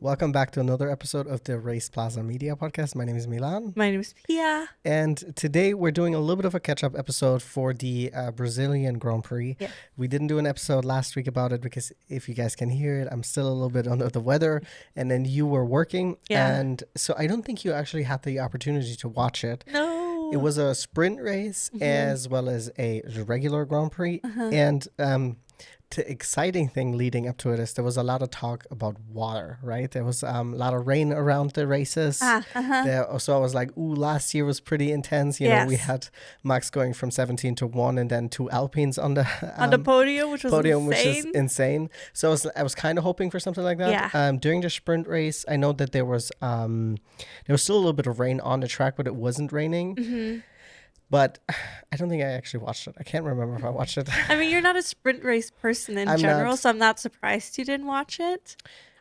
Welcome back to another episode of the RacePlazaMedia podcast. My name is Milan. My name is Pia. And today we're doing a little bit of a catch-up episode for the Brazilian Grand Prix. Yeah. We didn't do an episode last week about it because if you guys can hear it, I'm still a little bit under the weather. And then you were working. Yeah. And so I don't think you actually had the opportunity to watch it. No. It was a sprint race as well as a regular Grand Prix. And the exciting thing leading up to it is there was a lot of talk about water, right? There was a lot of rain around the races. So I was like, ooh, last year was pretty intense. You know, we had Max going from 17 to 1 and then 2 Alpines on the podium, which was insane. Which is insane. So I was kind of hoping for something like that. Yeah. During the sprint race, I know that there was still a little bit of rain on the track, but it wasn't raining. But I don't think I actually watched it. I can't remember if I watched it. I mean, you're not a sprint race person in general, so I'm not surprised you didn't watch it.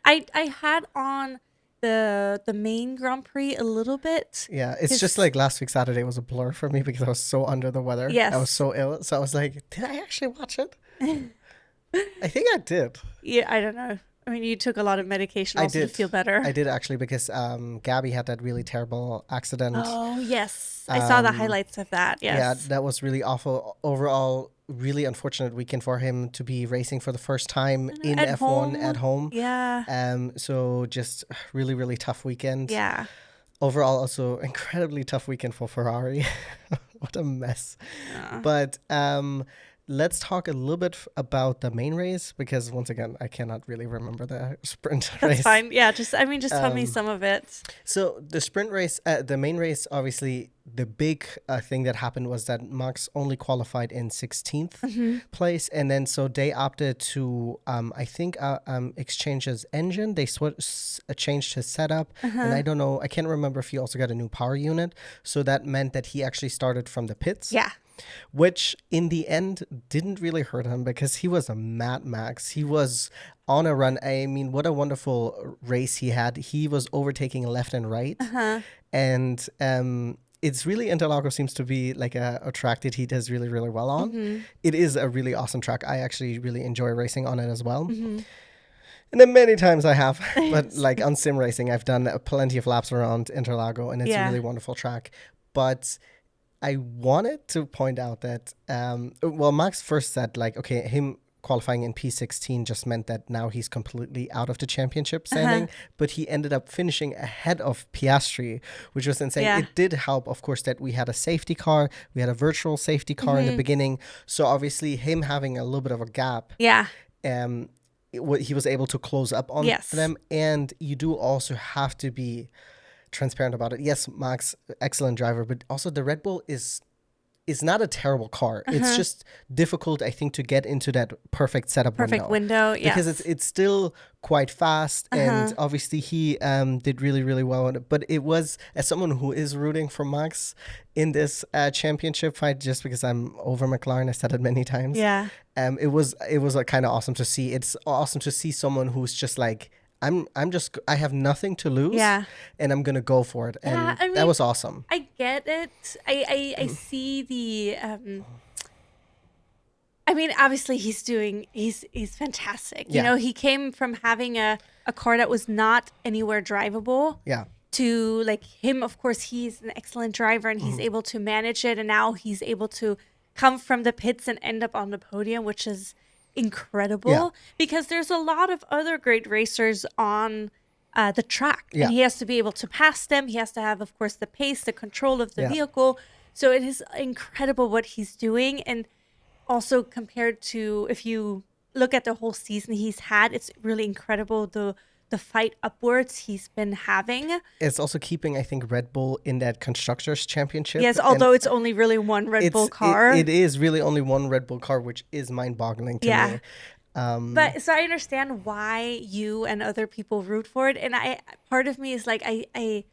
I had on the main Grand Prix a little bit. Yeah, it's just like last week Saturday was a blur for me because I was so under the weather. Yes. I was so ill. So I was like, did I actually watch it? I think I did. Yeah, I don't know. I mean, you took a lot of medication also to feel better. I did actually because Gabby had that really terrible accident. Oh, yes. I saw the highlights of that. Yes. Yeah, that was really awful. Overall, really unfortunate weekend for him to be racing for the first time in F1 at home. Yeah. So just really, really tough weekend. Yeah. Overall, also incredibly tough weekend for Ferrari. What a mess. Yeah. But let's talk a little bit about the main race because once again, I cannot really remember the sprint race. That's fine. Yeah, just tell me some of it. So the sprint race, the main race, obviously the big thing that happened was that Max only qualified in 16th place. And then so they opted to, I think, exchange his engine. They changed his setup. And I don't know, I can't remember if he also got a new power unit. So that meant that he actually started from the pits. Yeah. Which in the end didn't really hurt him because he was a Mad Max. He was on a run. I mean, what a wonderful race he had. He was overtaking left and right. And it's really, Interlagos seems to be like a track that he does really, really well on. It is a really awesome track. I actually really enjoy racing on it as well. And then many times I have, but like on sim racing, I've done plenty of laps around Interlagos and it's a really wonderful track. But I wanted to point out that, Max first said like, okay, him qualifying in P16 just meant that now he's completely out of the championship standing, but he ended up finishing ahead of Piastri, which was insane. Yeah. It did help, of course, that we had a safety car. We had a virtual safety car in the beginning. So obviously him having a little bit of a gap. Yeah. He was able to close up on them. And you do also have to be transparent about it. Yes, Max, excellent driver, but also the Red Bull is not a terrible car. It's just difficult, I think, to get into that perfect setup window. Yeah, because it's still quite fast, and obviously he did really, really well on it. But it was, as someone who is rooting for Max in this championship fight, just because I'm over McLaren, I said it many times. Yeah, it was kind of awesome to see. It's awesome to see someone who's just like, I have nothing to lose, and I'm gonna go for it, and I mean, that was awesome. I get it. I see the. I mean, obviously he's fantastic. You know, he came from having a car that was not anywhere drivable. Yeah. To like him, of course, he's an excellent driver, and he's able to manage it, and now he's able to come from the pits and end up on the podium, which is incredible because there's a lot of other great racers on the track and he has to be able to pass them. He has to have, of course, the pace, the control of the vehicle. So it is incredible what he's doing. And also compared to, if you look at the whole season he's had, it's really incredible the fight upwards he's been having. It's also keeping, I think, Red Bull in that Constructors' Championship. Yes, although it's only really one Red Bull car. It is really only one Red Bull car, which is mind-boggling to me. But so I understand why you and other people root for it. And part of me is like, I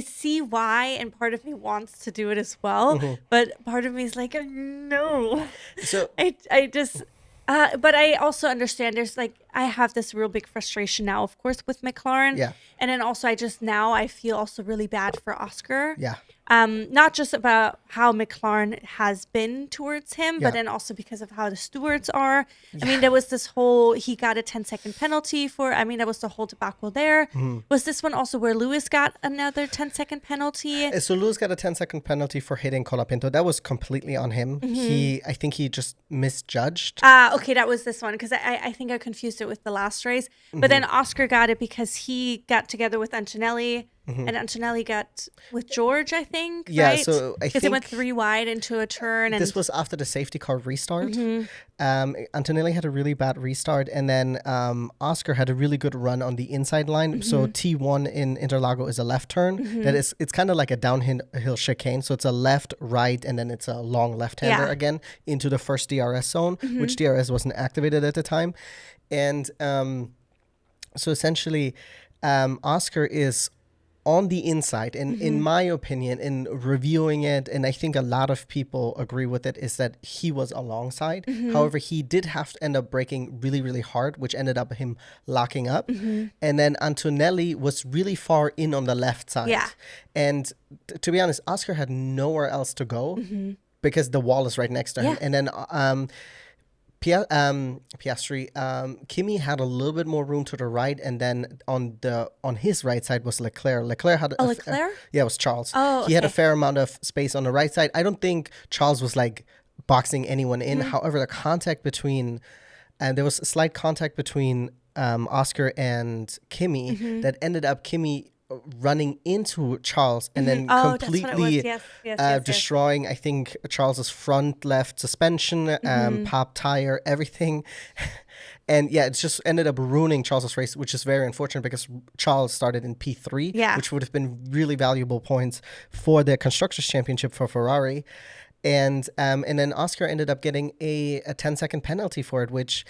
see why, and part of me wants to do it as well. But part of me is like, no. So I just... but I also understand there's like, I have this real big frustration now, of course, with McLaren. Yeah. And then also I feel also really bad for Oscar. Yeah. not just about how McLaren has been towards him, but then also because of how the stewards are. I mean, there was this whole, he got a 10-second penalty for, I mean, that was the whole debacle there. Was this one also where Lewis got another 10-second penalty? So Lewis got a 10-second penalty for hitting Colapinto. That was completely on him. I think he just misjudged. Okay, that was this one, because I think I confused it with the last race. But then Oscar got it because he got together with Antonelli. And Antonelli got with George, I think. Yeah, right? so I because think he went 3 wide into a turn. And this was after the safety car restart. Antonelli had a really bad restart, and then Oscar had a really good run on the inside line. So T1 in Interlago is a left turn. That is, it's kind of like a downhill chicane. So it's a left, right, and then it's a long left-hander again into the first DRS zone, which DRS wasn't activated at the time. And so essentially, Oscar is on the inside, and in my opinion, in reviewing it, and I think a lot of people agree with it, is that he was alongside. However, he did have to end up braking really, really hard, which ended up him locking up. And then Antonelli was really far in on the left side. Yeah. And to be honest, Oscar had nowhere else to go because the wall is right next to him. And then Piastri, Kimi had a little bit more room to the right, and then on his right side was Leclerc. Leclerc had Leclerc? Yeah, it was Charles. Oh, he had a fair amount of space on the right side. I don't think Charles was like boxing anyone in. However, the contact between, there was a slight contact between Oscar and Kimi that ended up Kimi running into Charles and then completely destroying, I think, Charles's front left suspension, pop tire, everything. And yeah, it's just ended up ruining Charles's race, which is very unfortunate because Charles started in P3, which would have been really valuable points for the Constructors' Championship for Ferrari. And then Oscar ended up getting a 10-second penalty for it, which,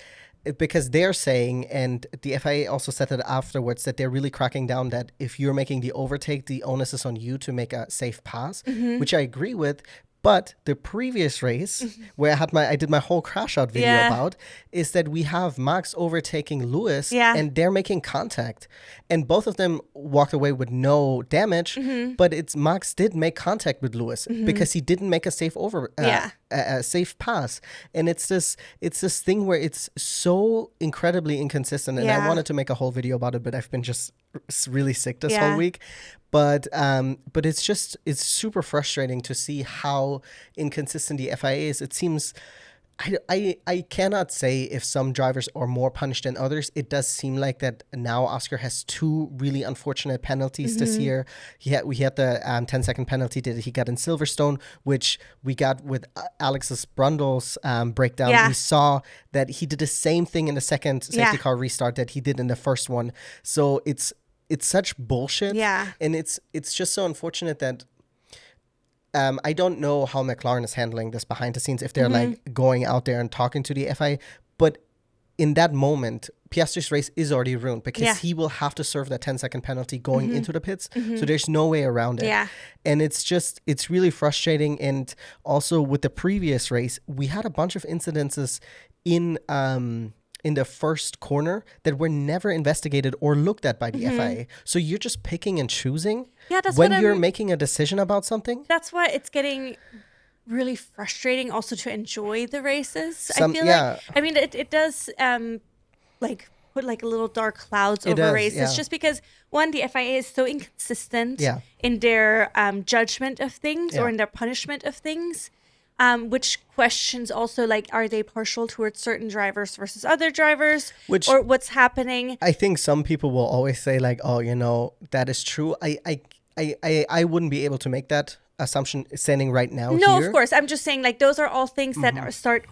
because they're saying, and the FIA also said that afterwards, that they're really cracking down that if you're making the overtake, the onus is on you to make a safe pass, which I agree with. But the previous race, where I did my whole crash out video about, is that we have Max overtaking Lewis, and they're making contact, and both of them walked away with no damage. But it's Max did make contact with Lewis because he didn't make a safe a safe pass, and it's this thing where it's so incredibly inconsistent. And I wanted to make a whole video about it, but I've been just really sick this whole week. But it's super frustrating to see how inconsistent the FIA is. It seems, I cannot say if some drivers are more punished than others. It does seem like that now Oscar has 2 really unfortunate penalties this year. We had the 10-second penalty that he got in Silverstone, which we got with Alexis Brundle's breakdown. We saw that he did the same thing in the second safety car restart that he did in the first one. So it's such bullshit. And it's just so unfortunate that I don't know how McLaren is handling this behind the scenes, if they're like going out there and talking to the FIA. But in that moment, Piastri's race is already ruined because he will have to serve that 10-second penalty going into the pits. So there's no way around it. And it's really frustrating. And also with the previous race, we had a bunch of incidences in the first corner that were never investigated or looked at by the FIA. So you're just picking and choosing when you're making a decision about something. That's why it's getting really frustrating also to enjoy the races. I feel like, I mean, it does like put like a little dark clouds over races just because, one, the FIA is so inconsistent in their judgment of things or in their punishment of things. Which questions also, like, are they partial towards certain drivers versus other drivers, or what's happening? I think some people will always say, like, oh, you know, that is true. I wouldn't be able to make that assumption standing right now. No, of course. I'm just saying, like, those are all things that start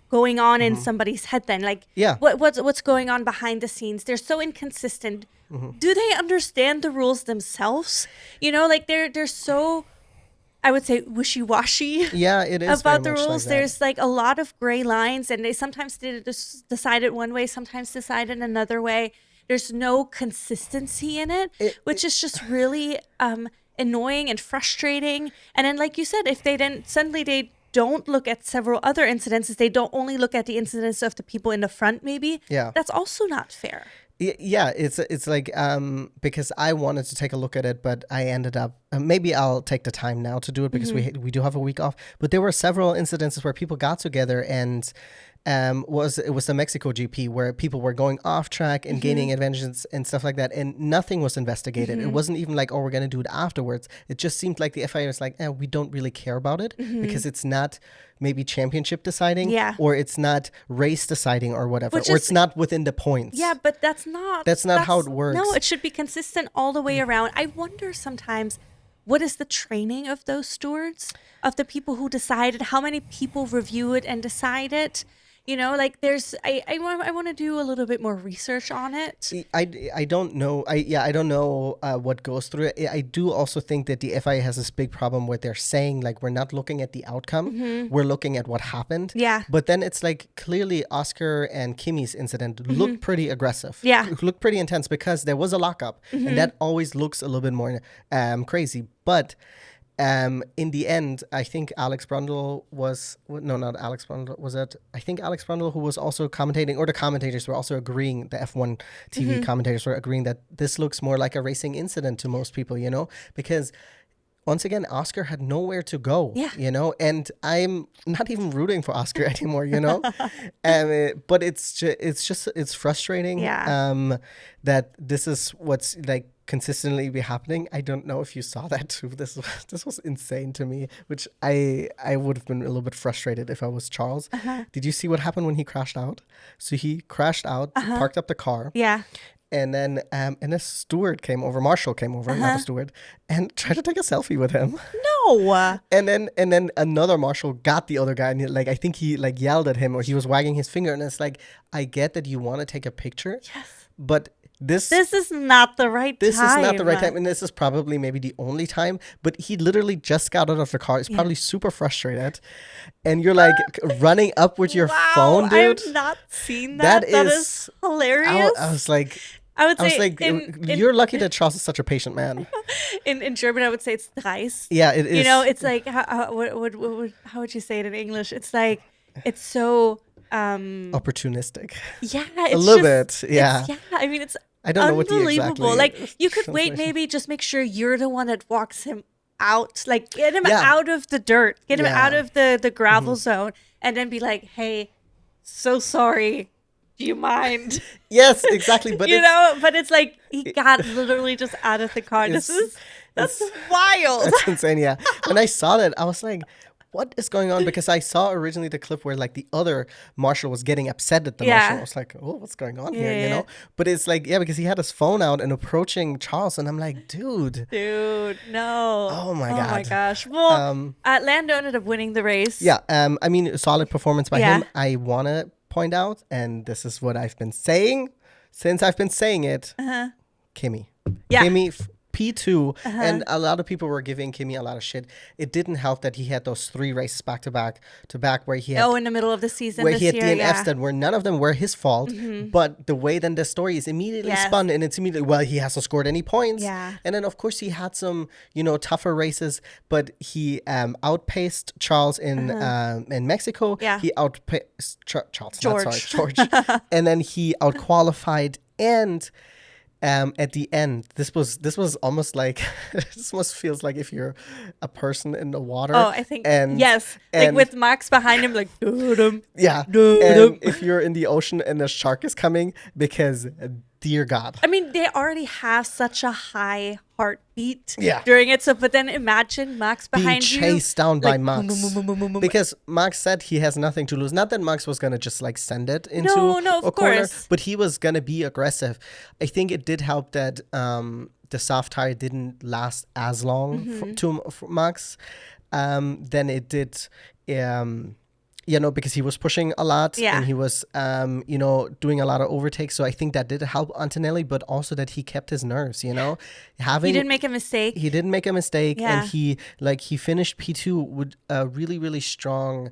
going on in somebody's head then. Like, what's going on behind the scenes? They're so inconsistent. Do they understand the rules themselves? You know, like, they're so, I would say, wishy-washy. Yeah, it is about the rules. Like, there's like a lot of gray lines, and they sometimes decide it one way, sometimes decide it another way. There's no consistency in it, which is just really annoying and frustrating. And then, like you said, if they don't look at several other incidences, they don't only look at the incidents of the people in the front, maybe. That's also not fair. Yeah, it's like because I wanted to take a look at it, but I ended up maybe I'll take the time now to do it because we do have a week off. But there were several incidences where people got together and it was the Mexico GP where people were going off track and gaining advantages and stuff like that, and nothing was investigated. It wasn't even like, oh, we're gonna do it afterwards. It just seemed like the FIA was like, we don't really care about it because it's not maybe championship deciding, or it's not race deciding or whatever, or it's not within the points. Yeah, but that's not how it works. No, it should be consistent all the way around. I wonder sometimes, what is the training of those stewards, of the people who decided? How many people review it and decide it? You know, like I want to do a little bit more research on it. I don't know. I don't know what goes through it. I do also think that the FIA has this big problem where they're saying like, we're not looking at the outcome, we're looking at what happened. Yeah. But then it's like, clearly Oscar and Kimi's incident looked pretty aggressive. Yeah. Looked pretty intense because there was a lockup, and that always looks a little bit more crazy. But in the end, I think Alex Brundle was, no, not Alex Brundle, was it? I think Alex Brundle, who was also commentating, or the commentators were also agreeing, the F1 TV commentators were agreeing that this looks more like a racing incident to most people, you know, because once again, Oscar had nowhere to go, you know, and I'm not even rooting for Oscar anymore, you know, but it's frustrating that this is what's like consistently be happening. I don't know if you saw that too. This was insane to me, which I would have been a little bit frustrated if I was Charles. Did you see what happened when he crashed out? So he crashed out, parked up the car. Yeah. And then and a steward came over, Marshall came over, not a steward, and tried to take a selfie with him. No. And then another Marshall got the other guy, and I think he like yelled at him, or he was wagging his finger, and it's like, I get that you want to take a picture, but this is not the right time. This is not the right time, and this is probably maybe the only time. But he literally just got out of the car. He's probably super frustrated, and you're like running up with your phone, dude. I've not seen that. That is hilarious. I was like, I would say you're lucky that Charles is such a patient man. In German, I would say it's dreist. Yeah, it is. You know, it's like how would you say it in English? It's like it's so opportunistic. Yeah, it's a little bit. Yeah. I mean, it's. I don't know what the exactly. Like you could wait, maybe just make sure you're the one that walks him out, like get him out of the dirt, get him out of the gravel zone, and then be like, "Hey, so sorry. Do you mind?" Yes, exactly. But but it's like he got literally just out of the car. That's wild. That's insane. Yeah. When I saw that, I was like, what is going on? Because I saw originally the clip where like the other Marshall was getting upset at the Marshall. I was like, oh, what's going on here? You know? But it's like, because he had his phone out and approaching Charles, and I'm like, dude, no. Oh my God. Oh my gosh. Well, Lando ended up winning the race. Yeah. I mean, solid performance by him. I want to point out, and this is what I've been saying since I've been saying it. Kimi. Yeah. Kimi. P2, and a lot of people were giving Kimi a lot of shit. It didn't help that he had those 3 races back to back where he had in the middle of the season where this he had year, DNFs that were none of them were his fault, but the way then the story is immediately spun, and it's immediately, well, he hasn't scored any points, and then of course he had some tougher races, but he outpaced Charles in Mexico. He outpaced George, and then he outqualified, and at the end, this was almost like this almost feels like if you're a person in the water. Oh, I think like with Max behind him, like and if you're in the ocean and the shark is coming, because dear God, I mean, they already have such a high heartbeat during it. So, but then imagine Max behind being chased down by Max, because Max said he has nothing to lose. Not that Max was gonna just like send it into a corner, but he was gonna be aggressive. I think it did help that the soft tire didn't last as long for Max than it did. Because he was pushing a lot and he was, doing a lot of overtakes. So I think that did help Antonelli, but also that he kept his nerves, he didn't make a mistake. He didn't make a mistake. And he finished P2 with a really, really strong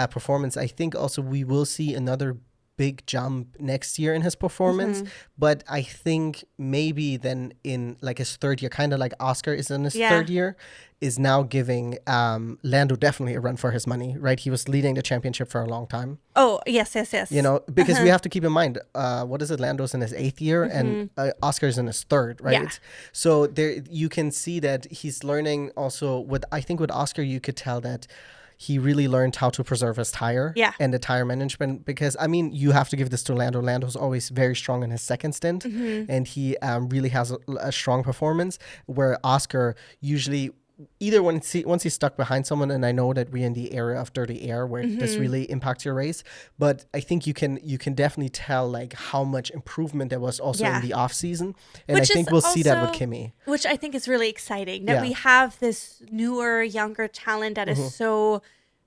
performance. I think also we will see another big jump next year in his performance. But I think maybe then in like his third year, kind of like Oscar is in his third year, is now giving Lando definitely a run for his money, right? He was leading the championship for a long time. Oh, yes. You know, because we have to keep in mind, what is it? Lando's in his 8th year and Oscar's in his 3rd, right? Yeah. So there you can see that he's learning also I think with Oscar, you could tell that he really learned how to preserve his tire and the tire management, because I mean, you have to give this to Lando. Lando's always very strong in his second stint and he really has a strong performance, where Oscar usually either once he's stuck behind someone, and I know that we're in the era of dirty air where this really impacts your race, but I think you can definitely tell like how much improvement there was also in the off season, and I think we'll see that with Kimi, which I think is really exciting, that we have this newer, younger talent that is so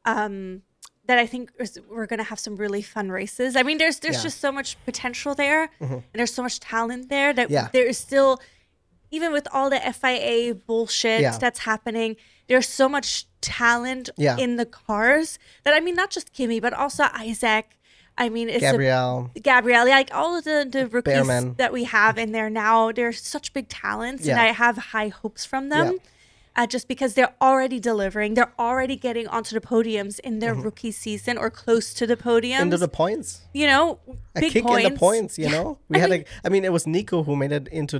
that I think we're going to have some really fun races. I mean, there's just so much potential there, and there's so much talent there that there is still, even with all the FIA bullshit that's happening, there's so much talent in the cars that, I mean, not just Kimi, but also Isaac. I mean, it's Gabrielle, like all of the rookies Behrman that we have in there now, they're such big talents, and I have high hopes from them. Just because they're already delivering. They're already getting onto the podiums in their rookie season or close to the podiums. Into the points. You know, big kick points. In the points, you know? I mean, it was Nico who made it into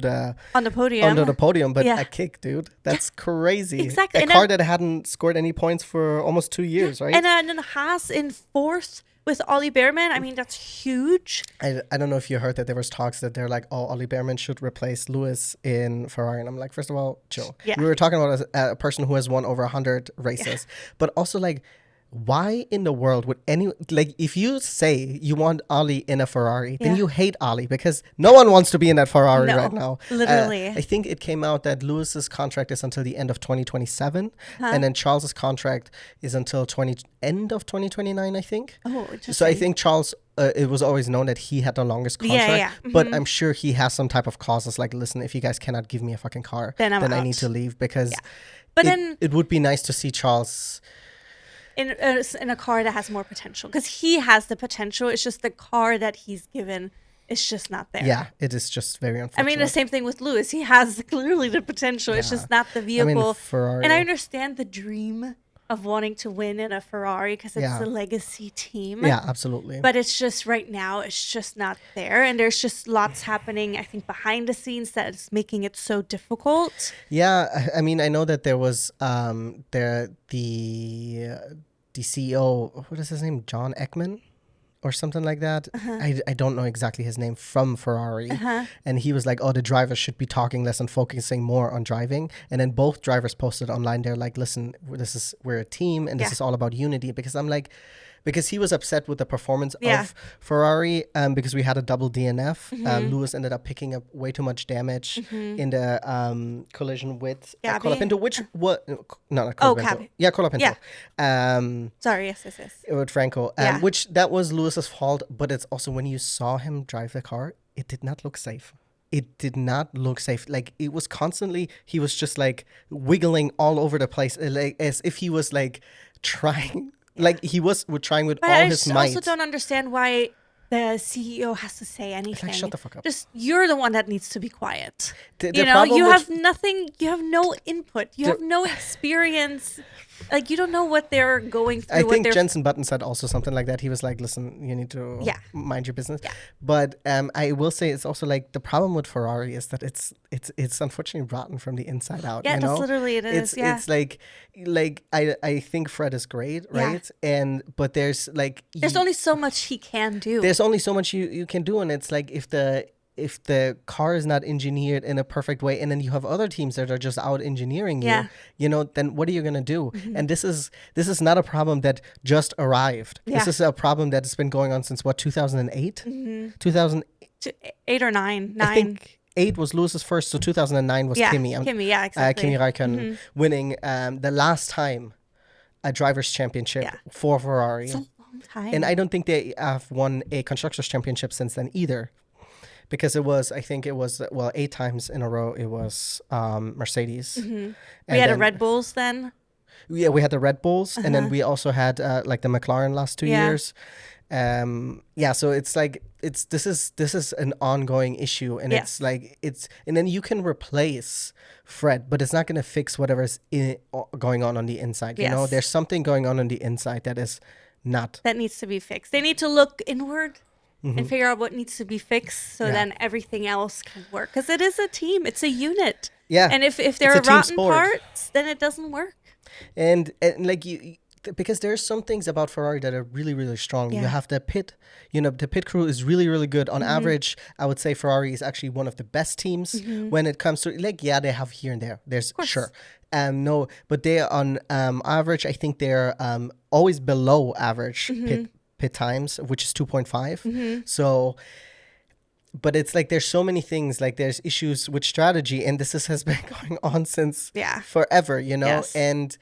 on the podium, but a kick, dude. That's crazy. Exactly. A car that hadn't scored any points for almost 2 years, right? And then Haas in 4th with Ollie Behrman. I mean, that's huge. I don't know if you heard that there was talks that they're like, oh, Ollie Behrman should replace Lewis in Ferrari. And I'm like, first of all, chill. Yeah. We were talking about a person who has won over 100 races. But also, like, why in the world would if you say you want Ollie in a Ferrari, then you hate Ollie, because no one wants to be in that Ferrari right now. Literally. I think it came out that Lewis's contract is until the end of 2027, and then Charles's contract is until end of 2029, I think. Oh, interesting. So I think Charles, it was always known that he had the longest contract, but I'm sure he has some type of clauses like, listen, if you guys cannot give me a fucking car, then I need to leave, because it would be nice to see Charles in a car that has more potential, because he has the potential. It's just the car that he's given is just not there. Yeah, it is just very unfortunate. I mean, the same thing with Lewis. He has clearly the potential. It's just not the vehicle. I mean, Ferrari. And I understand the dream of wanting to win in a Ferrari because it's a legacy team. Yeah, absolutely. But it's just right now, it's just not there. And there's just lots happening, I think, behind the scenes that is making it so difficult. Yeah, I mean, I know that there was the CEO, what is his name? John Ekman or something like that. I don't know exactly his name, from Ferrari. And he was like, oh, the drivers should be talking less and focusing more on driving. And then both drivers posted online, they're like, listen, we're a team and this is all about unity. Because I'm like, because he was upset with the performance of Ferrari, because we had a double DNF. Lewis ended up picking up way too much damage in the collision with Colapinto, which was not Colapinto. Yeah, Colapinto. Sorry, yes. With Franco, which that was Lewis's fault. But it's also, when you saw him drive the car, it did not look safe. It did not look safe. Like, it was constantly, he was just like wiggling all over the place, like as if he was like trying. Like, he was trying with all his might. I also don't understand why the CEO has to say anything. Like, shut the fuck up. Just, you're the one that needs to be quiet. You know, you have nothing, you have no input, you have no experience. Like, you don't know what they're going through. I think Jensen Button said also something like that. He was like, listen, you need to mind your business. Yeah. But I will say, it's also like, the problem with Ferrari is that it's unfortunately rotten from the inside out. Yeah, that's literally it is. It's like I think Fred is great, right? Yeah. But there's like, there's only so much he can do. There's only so much you can do, and it's like, if the car is not engineered in a perfect way, and then you have other teams that are just out engineering you know, then what are you going to do? And this is not a problem that just arrived. This is a problem that has been going on since 2008? 2008 or 9. I think 8 was Lewis's first, so 2009 was Kimi. Kimi, exactly. Kimi Räikkönen winning the last time a driver's championship for Ferrari. It's a long time. And I don't think they have won a constructors championship since then either. Because I think it was 8 times in a row, it was Mercedes. We had a Red Bulls then? Yeah, we had the Red Bulls. And then we also had like the McLaren last 2 years. So it's like this is an ongoing issue, and Yes. and then you can replace Fred, but it's not going to fix whatever's going on the inside. You know, Yes. there's something going on the inside that is not. That needs to be fixed. They need to look inward and figure out what needs to be fixed, so then everything else can work. Because it is a team. It's a unit. Yeah. And if there It's a are team rotten sport. parts, then it doesn't work. And like because there's some things about Ferrari that are really, really strong. Yeah. You have the pit, the pit crew is really, really good. On average, I would say Ferrari is actually one of the best teams when it comes to, like, they have here and there. There's sure. No, but they are on average, I think they're always below average pit times, which is 2.5. So, but it's like there's so many things, like there's issues with strategy, and has been going on since forever, Yes. and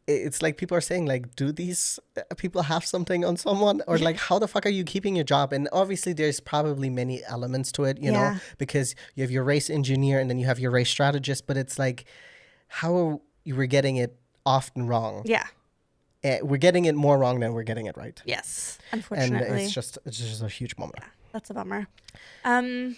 it's like people are saying, like, do these people have something on someone, or like how the fuck are you keeping your job? And obviously there's probably many elements to it, you know, because you have your race engineer and then you have your race strategist, but it's like how you were getting it often wrong. Yeah. We're getting it more wrong than we're getting it right. Yes, And unfortunately. it's just a huge moment. Yeah, that's a bummer. Do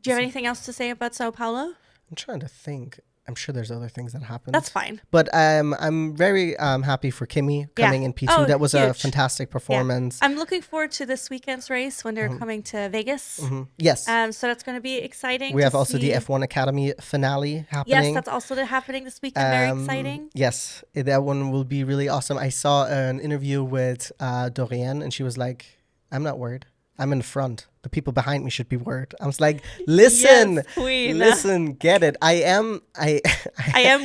you have anything else to say about Sao Paulo? I'm trying to think. I'm sure there's other things that happened. That's fine. But I'm very happy for Kimi coming in P2. Oh, that was a huge. fantastic performance. I'm looking forward to this weekend's race when they're coming to Vegas. Yes. So that's going to be exciting. We to have also see. the F1 Academy finale happening. Yes, that's also happening this weekend. Very exciting. Yes, that one will be really awesome. I saw an interview with Dorian, and she was like, I'm not worried. I'm in the front. The people behind me should be worried. I was like, listen, Yes, queen. listen, get it. I am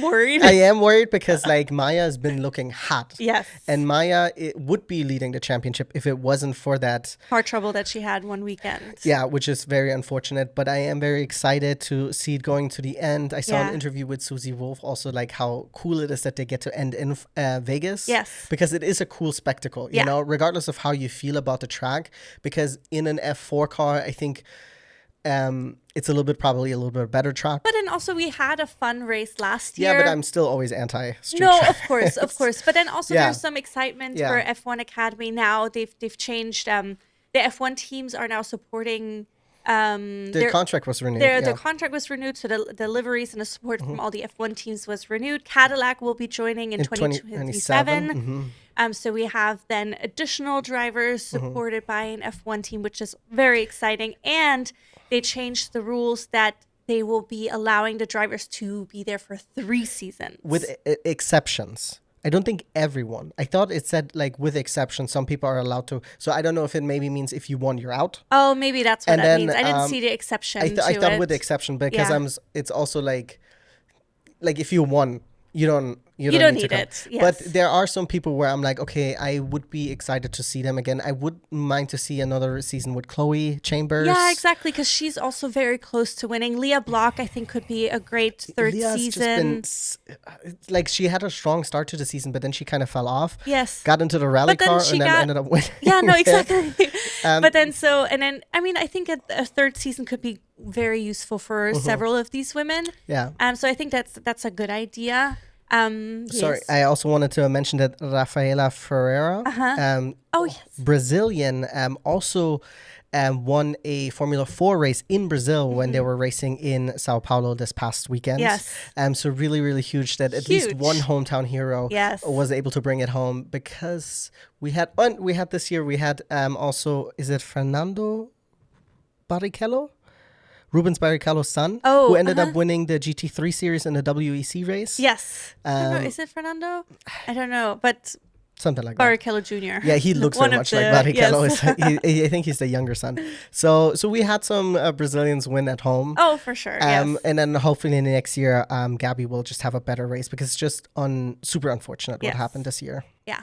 worried. I am worried because like Maya has been looking hot. Yes. And Maya would be leading the championship if it wasn't for that car trouble that she had one weekend. Yeah, which is very unfortunate. But I am very excited to see it going to the end. I saw an interview with Susie Wolf also, like how cool it is that they get to end in Vegas. Yes. Because it is a cool spectacle, you know, regardless of how you feel about the track. Because in an F4 car, I think it's probably a little bit better track. But then also we had a fun race last year. Yeah, but I'm still always anti-street No, track. of course. But then also there's some excitement for F1 Academy now. They've changed. The F1 teams are now supporting. Their contract was renewed. Their contract was renewed, so the liveries and the support from all the F1 teams was renewed. Cadillac will be joining in 2027. So we have then additional drivers supported by an F1 team, which is very exciting. And they changed the rules that they will be allowing the drivers to be there for 3 seasons. With exceptions. I don't think everyone. I thought it said like with exceptions, some people are allowed to. So I don't know if it maybe means if you won, you're out. Oh, maybe that's what And that then, means. I didn't see the exception. I thought with the exception because it's also like if you won, you don't need to come. it. Yes. But there are some people where I'm like, okay, I would be excited to see them again. I would mind to see another season with Chloe Chambers. Yeah, exactly, because she's also very close to winning. Leah Block, I think, could be a great third Leah's season. Just been, like, she had a strong start to the season, but then she kind of fell off. Yes. Got into the rally But then car she and then got- ended up winning. Yeah, no, exactly. Um, but then I mean, I think a third season could be very useful for several of these women. Yeah. So I think that's a good idea. Sorry, Yes. I also wanted to mention that Rafaela Ferreira, Yes. Brazilian, also won a Formula 4 race in Brazil when they were racing in Sao Paulo this past weekend. Yes. So really, really huge that at least Huge. one hometown hero Yes. was able to bring it home, because we had this year, we had also, is it Fernando Barrichello? Rubens Barrichello's son, who ended up winning the GT3 series in the WEC race. Yes. I don't know, is it Fernando? I don't know, but Something like that. Barrichello Jr. Yeah, he looks One very of much like the- Barrichello. yes. I think he's the younger son. So we had some Brazilians win at home. Oh, for sure. Yes. And then hopefully in the next year, Gabby will just have a better race, because it's just super unfortunate what Yes. happened this year. Yeah.